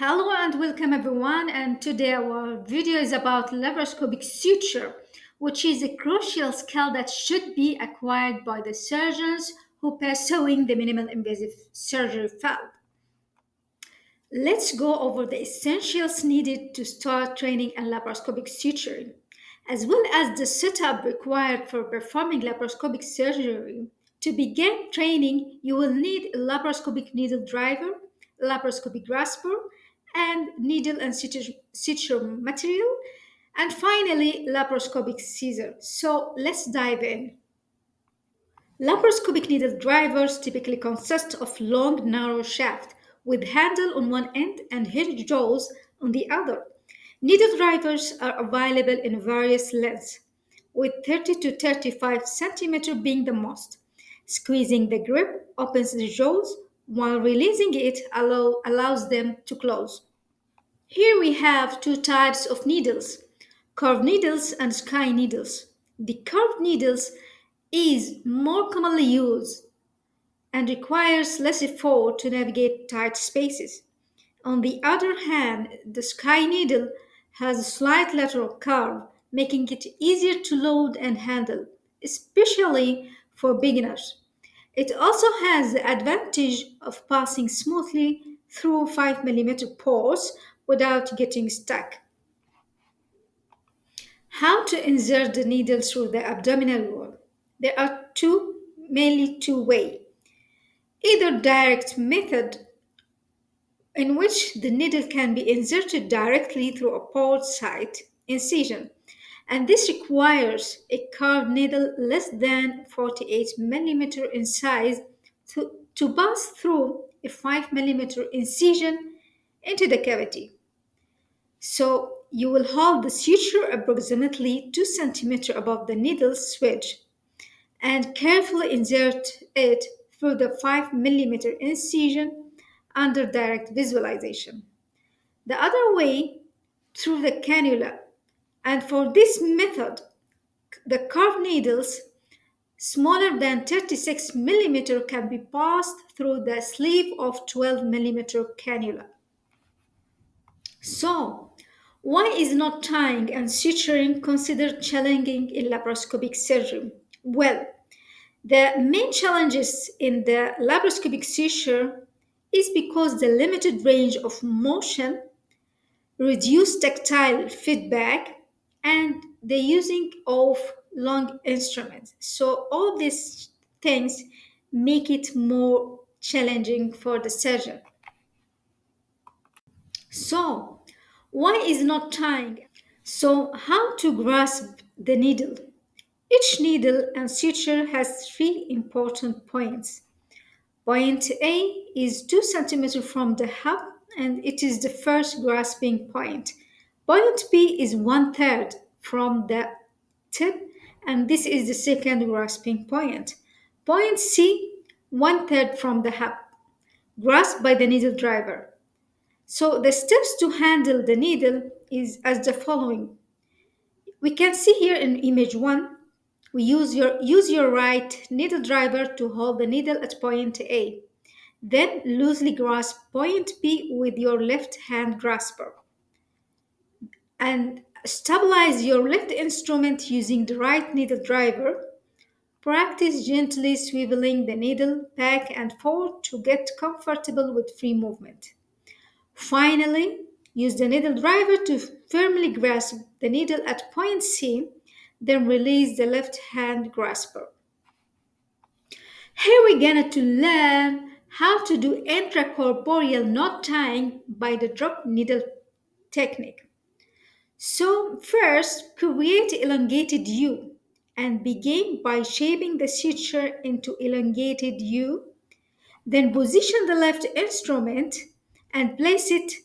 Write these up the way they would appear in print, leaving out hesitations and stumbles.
Hello and welcome everyone, and today our video is about laparoscopic suture, which is a crucial skill that should be acquired by the surgeons who pursuing the minimal invasive surgery field. Let's go over the essentials needed to start training in laparoscopic suturing, as well as the setup required for performing laparoscopic surgery. To begin training, you will need a laparoscopic needle driver, laparoscopic grasper, and needle and suture material, and finally, laparoscopic scissors. So let's dive in. Laparoscopic needle drivers typically consist of long, narrow shaft with handle on one end and hinge jaws on the other. Needle drivers are available in various lengths, with 30 to 35 centimeter being the most. Squeezing the grip opens the jaws, while releasing it allows them to close. Here we have two types of needles, curved needles and sky needles. The curved needles is more commonly used and requires less effort to navigate tight spaces. On the other hand, the sky needle has a slight lateral curve, making it easier to load and handle, especially for beginners. It also has the advantage of passing smoothly through 5 millimeter pores without getting stuck. How to insert the needle through the abdominal wall? There are mainly two ways. Either direct method in which the needle can be inserted directly through a port site incision, and this requires a curved needle less than 48 millimeter in size to pass through a 5 millimeter incision into the cavity. So you will hold the suture approximately 2 centimeters above the needle switch and carefully insert it through the 5 millimeter incision under direct visualization. The other way, through the cannula. And for this method, the curved needles smaller than 36 millimeter can be passed through the sleeve of 12 millimeter cannula. So, why is knot tying and suturing considered challenging in laparoscopic surgery? Well, the main challenges in the laparoscopic suture is because the limited range of motion, reduced tactile feedback, and the using of long instruments. So all these things make it more challenging for the surgeon. So, why is not tying? So, how to grasp the needle? Each needle and suture has three important points. Point A is 2 centimeters from the hub and it is the first grasping point. Point B is 1/3 from the tip and this is the second grasping point. Point C, 1/3 from the hub, grasped by the needle driver. So the steps to handle the needle is as the following. We can see here in image 1, we use your right needle driver to hold the needle at point A. Then loosely grasp point B with your left hand grasper. And stabilize your left instrument using the right needle driver. Practice gently swiveling the needle back and forth to get comfortable with free movement. Finally, use the needle driver to firmly grasp the needle at point C, then release the left hand grasper. Here we're going to learn how to do intracorporeal knot tying by the drop needle technique. So first, create elongated U and begin by shaping the suture into elongated U. Then position the left instrument and place it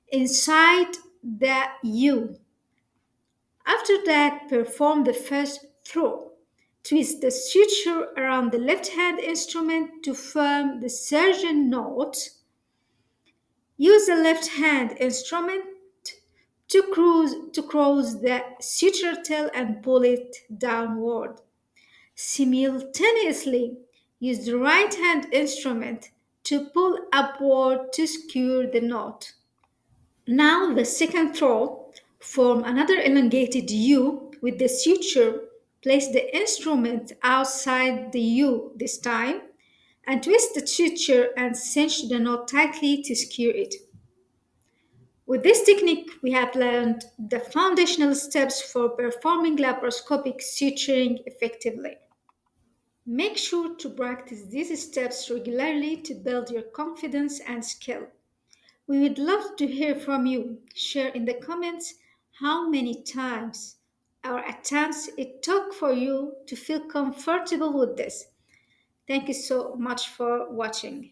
inside the U. After that, perform the first throw. Twist the suture around the left hand instrument to form the surgeon knot. Use the left hand instrument to cross the suture tail and pull it downward. Simultaneously, use the right hand instrument to pull upward to secure the knot. Now the second row, form another elongated U with the suture. Place the instrument outside the U this time and twist the suture and cinch the knot tightly to secure it. With this technique, we have learned the foundational steps for performing laparoscopic suturing effectively. Make sure to practice these steps regularly to build your confidence and skill. We would love to hear from you. Share in the comments how many times or attempts it took for you to feel comfortable with this. Thank you so much for watching.